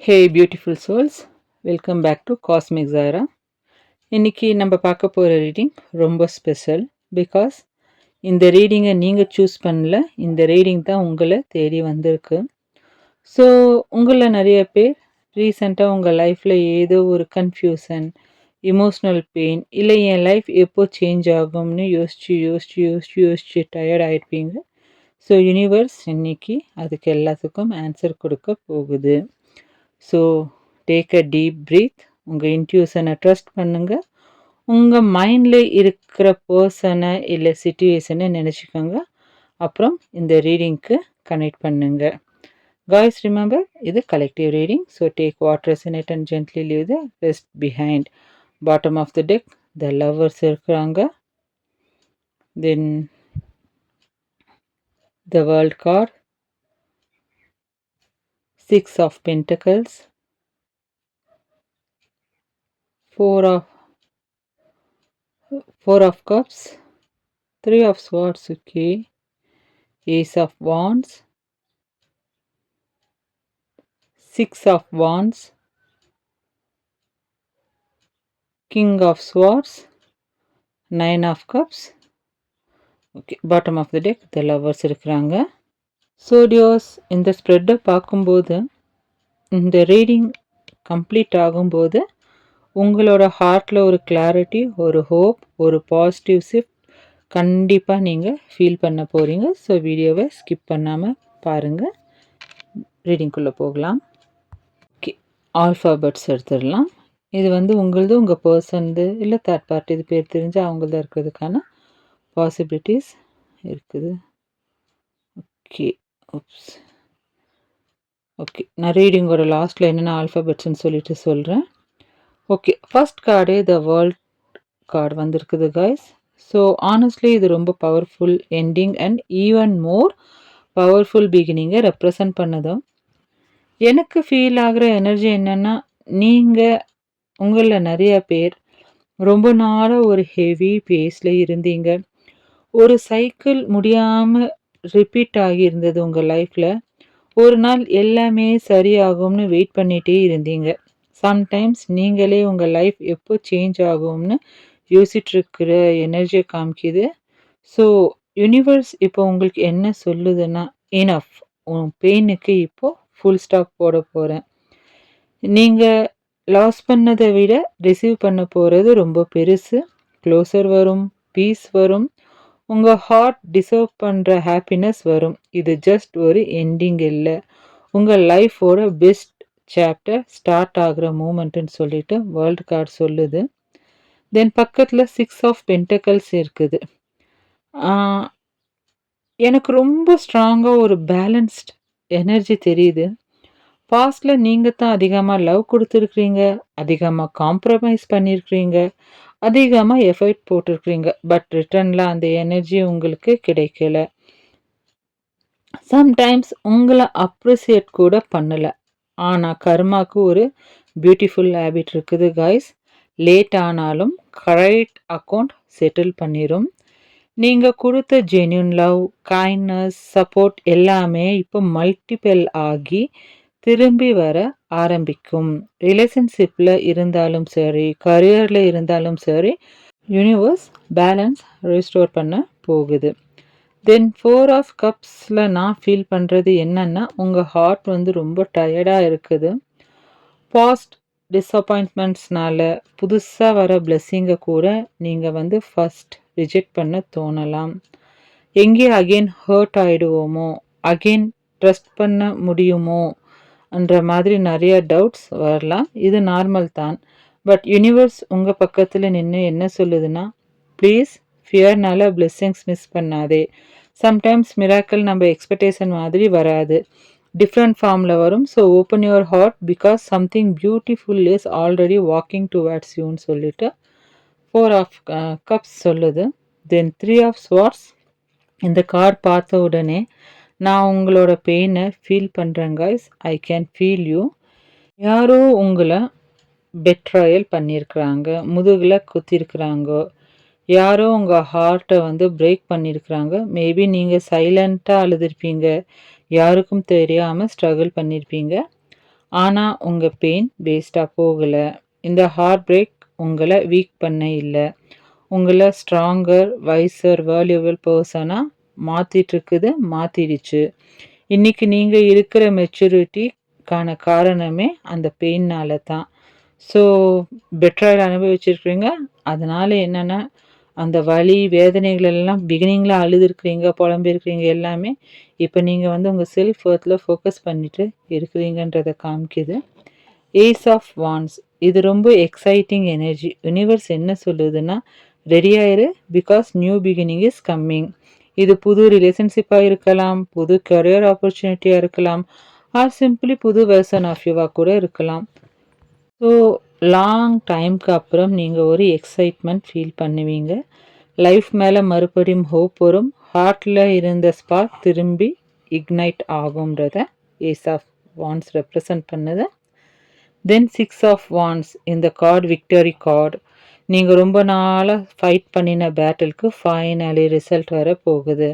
Hey beautiful souls, welcome back to Cosmic Zara. இன்னைக்கு நம்ம பார்க்க போகிற ரீடிங் ரொம்ப ஸ்பெஷல் பிகாஸ் இந்த ரீடிங்கை நீங்கள் சூஸ் பண்ணல, இந்த ரீடிங் தான் உங்களை தேடி வந்திருக்கு. ஸோ உங்களில் நிறைய பேர் ரீசெண்டாக உங்கள் லைஃப்பில் ஏதோ ஒரு கன்ஃபியூஷன், இமோஷ்னல் பெயின், இல்லை என் லைஃப் எப்போ சேஞ்ச் ஆகும்னு யோசிச்சு டயர்ட் ஆகிருப்பீங்க. ஸோ யூனிவர்ஸ் இன்னைக்கு அதுக்கு எல்லாத்துக்கும் ஆன்சர் கொடுக்க போகுது. So take a deep breath, உங்கள் இன்ட்யூஷனை ட்ரஸ்ட் பண்ணுங்கள். உங்கள் மைண்டில் இருக்கிற பர்சனை இல்லை சிச்சுவேஷனை நினச்சிக்கோங்க. அப்புறம் இந்த ரீடிங்க்கு கனெக்ட் பண்ணுங்க. காய்ஸ் ரிமெம்பர், இது collective reading. So take what resonate and gently leave the rest behind. Bottom of the deck the lovers இருக்கிறாங்க. Then the world card, 6 of Pentacles, 4 of Cups, 3 of Swords, okay, Ace of Wands, 6 of Wands, King of Swords, 9 of Cups, okay, bottom of the deck the lovers இருக்கிறாங்க. So டியோஸ், இந்த ஸ்ப்ரெட்டை பார்க்கும்போது, இந்த reading complete ஆகும்போது உங்களோட ஹார்ட்டில் ஒரு clarity, ஒரு hope, ஒரு பாசிட்டிவ் ஷிஃப்ட் கண்டிப்பாக நீங்கள் ஃபீல் பண்ண போகிறீங்க. ஸோ வீடியோவை ஸ்கிப் பண்ணாமல் பாருங்கள். ரீடிங்குள்ளே போகலாம். ஓகே, ஆல்ஃபாபெட்ஸ் எடுத்துடலாம். இது உங்களது, உங்கள் பர்சன்து, இல்லை தேர்ட் பார்ட்டி இது பேர் தெரிஞ்சால் அவங்களது இருக்கிறதுக்கான பாசிபிலிட்டிஸ் இருக்குது. ஓகே, ஓகே, நான் ரீடிங்கோட லாஸ்ட்டில் என்னென்ன ஆல்ஃபாபெட்ஸ்ன்னு சொல்லிட்டு சொல்கிறேன். ஓகே, ஃபர்ஸ்ட் கார்டே த வேர்ல்ட் கார்டு வந்திருக்குது காய்ஸ். ஸோ ஆனஸ்ட்லி இது ரொம்ப powerful ending and even more powerful பிகினிங்கை ரெப்ரசன்ட் பண்ணதும் எனக்கு ஃபீல் ஆகிற எனர்ஜி என்னென்னா, நீங்கள் உங்களில் நிறைய பேர் ரொம்ப நாளாக ஒரு ஹெவி பேஸில் இருந்தீங்க. ஒரு சைக்கிள் முடியாமல் ரிப்பீட் ஆகியிருந்தது உங்கள் லைஃப்பில். ஒரு நாள் எல்லாமே சரியாகும்னு வெயிட் பண்ணிகிட்டே இருந்தீங்க. சம்டைம்ஸ் நீங்களே உங்கள் லைஃப் எப்போ சேஞ்ச் ஆகும்னு யோசிச்சுட்ருக்கிற எனர்ஜியை காமிக்குது. ஸோ யூனிவர்ஸ் இப்போ உங்களுக்கு என்ன சொல்லுதுன்னா, இனஃப், உன் பெயினுக்கு இப்போது ஃபுல் ஸ்டாப் போட போகிறேன். நீங்கள் லாஸ் பண்ணதை விட ரிசீவ் பண்ண போகிறது ரொம்ப பெருசு. க்ளோசர் வரும், பீஸ் வரும், உங்கள் ஹார்ட் டிசர்வ் பண்ணுற ஹாப்பினஸ் வரும். இது ஜஸ்ட் ஒரு எண்டிங் இல்லை, உங்கள் லைஃபோட பெஸ்ட் சாப்டர் ஸ்டார்ட் ஆகிற மூமெண்ட்டுன்னு சொல்லிட்டு வேர்ல்டு கார்டு சொல்லுது. தென் பக்கத்தில் 6 of Pentacles இருக்குது. எனக்கு ரொம்ப ஸ்ட்ராங்காக ஒரு பேலன்ஸ்ட் எனர்ஜி தெரியுது. பாஸ்டில் நீங்கள் தான் அதிகமாக லவ் கொடுத்துருக்குறீங்க, அதிகமாக காம்ப்ரமைஸ் பண்ணியிருக்கிறீங்க, அதிகமாக எஃபர்ட் போட்டிருக்கிறீங்க. பட் ரிட்டர்னில் அந்த எனர்ஜி உங்களுக்கு கிடைக்கல. சம்டைம்ஸ் உங்களை அப்ரிசியேட் கூட பண்ணலை. ஆனால் கர்மாவுக்கு ஒரு பியூட்டிஃபுல் ஹேபிட் இருக்குது காய்ஸ். லேட் ஆனாலும் கரெக்ட் அக்கௌண்ட் செட்டில் பண்ணிடும். நீங்கள் கொடுத்த ஜென்யூன் லவ், கைண்ட்னஸ், சப்போர்ட் எல்லாமே இப்போ மல்டிபிள் ஆகி திரும்பி வர ஆரம்பிக்கும். ரிலேஷன்ஷிப்பில் இருந்தாலும் சரி, கரியரில் இருந்தாலும் சரி, யூனிவர்ஸ் பேலன்ஸ் ரெஸ்டோர் பண்ண போகுது. தென் 4 of Cupஸில் நான் ஃபீல் பண்ணுறது என்னென்னா, உங்கள் ஹார்ட் ரொம்ப டயர்டாக இருக்குது. பாஸ்ட் டிஸப்பாயின்ட்மெண்ட்ஸ்னால புதுசாக வர பிளெஸ்ஸிங்கை கூட நீங்கள் ஃபஸ்ட் ரிஜெக்ட் பண்ண தோணலாம். எங்கே அகெயின் ஹர்ட் ஆகிடுவோமோ, அகெயின் ட்ரஸ்ட் பண்ண முடியுமோ என்ற மாதிரி நிறைய டவுட்ஸ் வரலாம். இது நார்மல் தான். பட் யூனிவர்ஸ் உங்கள் பக்கத்தில் நின்று என்ன சொல்லுதுன்னா, ப்ளீஸ் ஃபியர்னால பிளெஸ்ஸிங்ஸ் மிஸ் பண்ணாதே. சம்டைம்ஸ் மிராக்கிள் நம்ம எக்ஸ்பெக்டேஷன் மாதிரி வராது, டிஃப்ரெண்ட் ஃபார்மில் வரும். So open your heart because something beautiful is already walking towards யூன்னு சொல்லிட்டு 4 of Cups சொல்லுது. தென் 3 of Swords, இந்த கார்டு பார்த்த உடனே நான் உங்களோட பெயினை ஃபீல் பண்ணுறேன் guys. I can feel you. யாரோ உங்களை பெட்ராயல் பண்ணியிருக்கிறாங்க, முதுகில் குத்திருக்கிறாங்க, யாரோ உங்கள் ஹார்ட்டை பிரேக் பண்ணியிருக்கிறாங்க. மேபி நீங்கள் சைலண்ட்டாக அழுதுருப்பீங்க, யாருக்கும் தெரியாமல் ஸ்ட்ரகிள் பண்ணியிருப்பீங்க. ஆனால் உங்கள் பெயின் வேஸ்ட்டாக போகலை. இந்த ஹார்ட் பிரேக் உங்களை வீக் பண்ண இல்லை, உங்களை ஸ்ட்ராங்கர், வைசர், வேல்யூபிள் பர்சனாக மாற்றிடுச்சு. இன்றைக்கி நீங்கள் இருக்கிற மெச்சூரிட்டிக்கான காரணமே அந்த பெயின்னால தான். ஸோ பெட்ராயில் அனுபவிச்சிருக்கிறீங்க. அதனால் என்னென்னா அந்த வலி வேதனைகள் எல்லாம் பிகினிங்கில் அழுதுருக்கிறீங்க, புலம்பிருக்கிறீங்க எல்லாமே. இப்போ நீங்கள் வந்து உங்கள் செல்ஃப் ஒர்த்தில் ஃபோக்கஸ் பண்ணிட்டு இருக்கிறீங்கன்றதை காமிக்குது. ஏஸ் ஆஃப் வான்ஸ், இது ரொம்ப எக்ஸைட்டிங் எனர்ஜி. யூனிவர்ஸ் என்ன சொல்லுதுன்னா, ரெடி ஆயிரு, because new beginning is coming. இது புது ரிலேஷன்ஷிப்பாக இருக்கலாம், புது கரியர் ஆப்பர்ச்சுனிட்டியாக இருக்கலாம், ஆர் சிம்பிளி புது வெர்சன் ஆஃப் யூவாக கூட இருக்கலாம். ஸோ லாங் டைமுக்கு அப்புறம் நீங்கள் ஒரு எக்ஸைட்மெண்ட் ஃபீல் பண்ணுவீங்க. லைஃப் மேலே மறுபடியும் ஹோப் வரும். ஹார்ட்டில் இருந்த ஸ்பார்க் திரும்பி இக்னைட் ஆகும்ன்றத ஏஸ் ஆஃப் வான்ஸ் ரெப்ரசன்ட் பண்ணுது. தென் 6 ஆஃப் வான்ஸ், இந்த கார்டு விக்டரி கார்டு. நீங்கள் ரொம்ப நாளாக ஃபைட் பண்ணின பேட்டிலுக்கு ஃபைனலி ரிசல்ட் வர போகுது.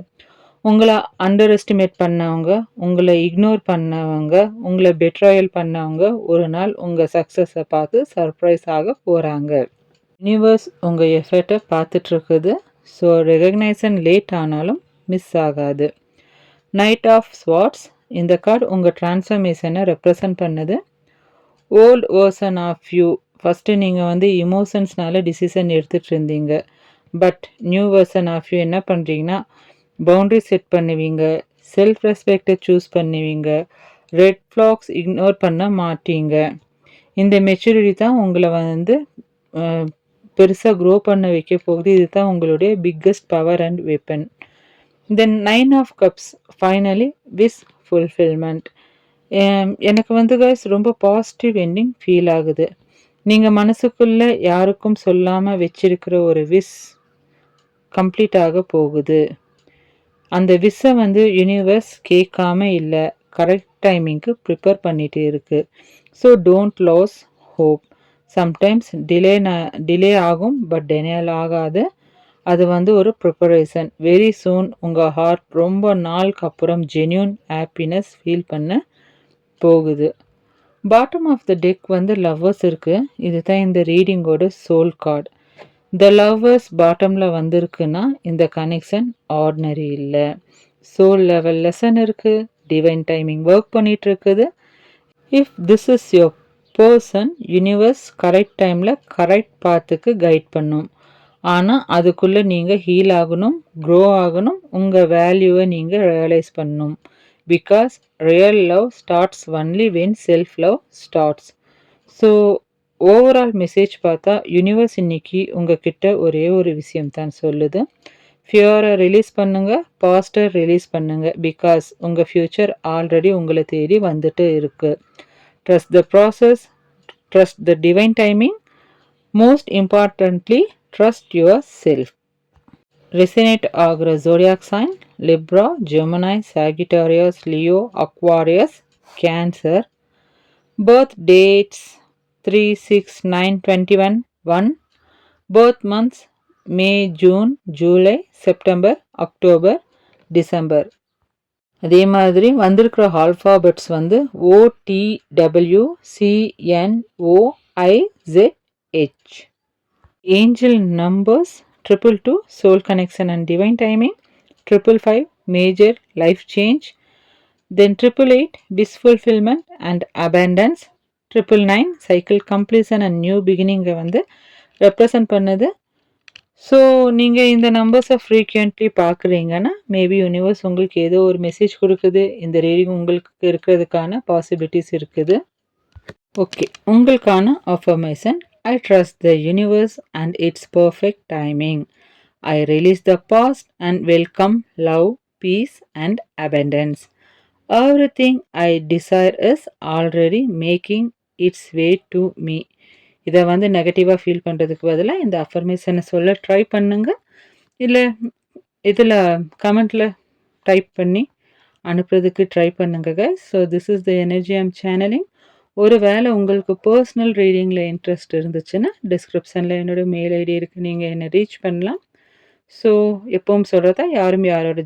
உங்களை அண்டர் எஸ்டிமேட் பண்ணவங்க, உங்களை இக்னோர் பண்ணவங்க, உங்களை பெட்ராயல் பண்ணவங்க ஒரு நாள் உங்கள் சக்ஸஸை பார்த்து சர்ப்ரைஸ் ஆக போகிறாங்க. யூனிவர்ஸ் உங்கள் எஃபர்ட்டை பார்த்துட்ருக்குது. ஸோ ரெகக்னைசன் லேட் ஆனாலும் மிஸ் ஆகாது. நைட் ஆஃப் ஸ்வாட்ஸ், இந்த கார்டு உங்கள் டிரான்ஸ்ஃபர்மேஷனை ரெப்ரசன்ட் பண்ணுது. Old version of you, first நீங்கள் வந்து இமோஷன்ஸ்னால டிசிஷன் எடுத்துகிட்டு இருந்தீங்க. But new version of you என்ன பண்ணுறீங்கன்னா, பவுண்ட்ரி செட் பண்ணுவீங்க, செல்ஃப் ரெஸ்பெக்டை சூஸ் பண்ணுவீங்க, ரெட் ஃப்ளாக்ஸ் இக்னோர் பண்ண மாட்டீங்க. இந்த மெச்சூரிட்டி தான் உங்களை வந்து பெருசாக க்ரோ பண்ண வைக்க போகுது. இது தான் உங்களுடைய biggest power and weapon. Then 9 of cups, finally wish fulfilment. எனக்கு வந்து கைஸ் ரொம்ப பாசிட்டிவ் எண்டிங் ஃபீல் ஆகுது. நீங்கள் மனசுக்குள்ளே யாருக்கும் சொல்லாமல் வச்சிருக்கிற ஒரு விஷ் கம்ப்ளீட் ஆக போகுது. அந்த விஷை வந்து யூனிவர்ஸ் கேட்காம இல்லை, கரெக்ட் டைமிங்க்கு ப்ரிப்பேர் பண்ணிகிட்டு இருக்குது. So don't lose hope. Sometimes delay ஆகும், பட் டெனியல் ஆகாது. அது வந்து ஒரு ப்ரிப்பரேஷன். வெரி சூன் உங்கள் ஹார்ட் ரொம்ப நாளுக்கு அப்புறம் ஜென்யூன் ஹாப்பினஸ் ஃபீல் பண்ண போகுது. பாட்டம் ஆஃப் த டெக் வந்து லவ்வர்ஸ் இருக்குது. இதுதான் இந்த ரீடிங்கோட சோல் கார்டு. த லவ்வர்ஸ் பாட்டமில் வந்திருக்குன்னா இந்த கனெக்ஷன் ஆர்டினரி இல்லை. சோல் லெவல் லெசன் இருக்குது, டிவைன் டைமிங் ஒர்க் பண்ணிகிட்டு இருக்குது. If this is your person, universe correct டைமில் கரெக்ட் பாத்துக்கு கைட் பண்ணும். ஆனால் அதுக்குள்ளே நீங்கள் ஹீல் ஆகணும், க்ரோ ஆகணும், உங்கள் வேல்யூவை நீங்கள் ரியலைஸ் பண்ணணும். Because real love starts only when self love starts. So overall message பார்த்தா யூனிவர்ஸ் இன்னைக்கு உங்ககிட்ட ஒரே ஒரு விஷயம் தான் சொல்லுது. ஃபியரை ரிலீஸ் பண்ணுங்கள், பாஸ்ட்டை ரிலீஸ் பண்ணுங்கள். பிகாஸ் உங்கள் ஃப்யூச்சர் ஆல்ரெடி உங்களை தேடி வந்துட்டு இருக்குது. Trust the process, trust the divine timing, most importantly trust yourself. Resonate ஆகிற zodiac sign Libra, Gemini, Sagittarius, Leo, Aquarius, Cancer. Birth dates 3, 6, 9, 21, 1. Birth months May, June, July, September, October, December. அதே மாதிரி வந்திருக்கிற alphabets வந்து OTWCNOIZH. Angel numbers 222 soul connection and divine timing, 555 major life change, then 888 wish fulfillment and abundance, 999 cycle completion and new beginning வந்து represent பண்ணுது. So நீங்கள் இந்த நம்பர்ஸை frequently பார்க்குறீங்கன்னா மேபி யூனிவர்ஸ் உங்களுக்கு ஏதோ ஒரு மெசேஜ் கொடுக்குது. இந்த ரீடிங் உங்களுக்கு இருக்கிறதுக்கான பாசிபிலிட்டிஸ் இருக்குது. ஓகே, உங்களுக்கான affirmation. I trust the universe and its perfect timing. I release the past and welcome love, peace and abundance. Everything I desire is already making its way to me. இதை வந்து நெகட்டிவாக feel பண்ணுறதுக்கு பதிலாக இந்த அஃபர்மேஷனை சொல்ல try பண்ணுங்க. இல்லை இதில் கமெண்ட்டில் டைப் பண்ணி அனுப்புறதுக்கு ட்ரை பண்ணுங்க guys. So this is the energy I'm channelling. ஒரு வேளை உங்களுக்கு பர்சனல் ரீடிங்கில் இன்ட்ரெஸ்ட் இருந்துச்சுன்னா டிஸ்கிரிப்ஷனில் என்னோடய மெயில் ஐடி இருக்குது, நீங்கள் என்னை ரீச் பண்ணலாம். ஸோ எப்பவும் சொல்கிறதா, யாரும் யாரோட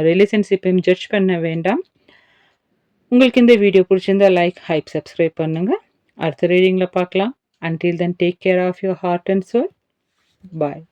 ரிலேஷன்ஷிப்பையும் ஜட்ஜ் பண்ண வேண்டாம். உங்களுக்கு இந்த வீடியோ பிடிச்சிருந்தா லைக், ஹைப், சப்ஸ்கிரைப் பண்ணுங்கள். அடுத்த ரீடிங்கில் பார்க்கலாம். Until then, take care of your heart and soul. Bye.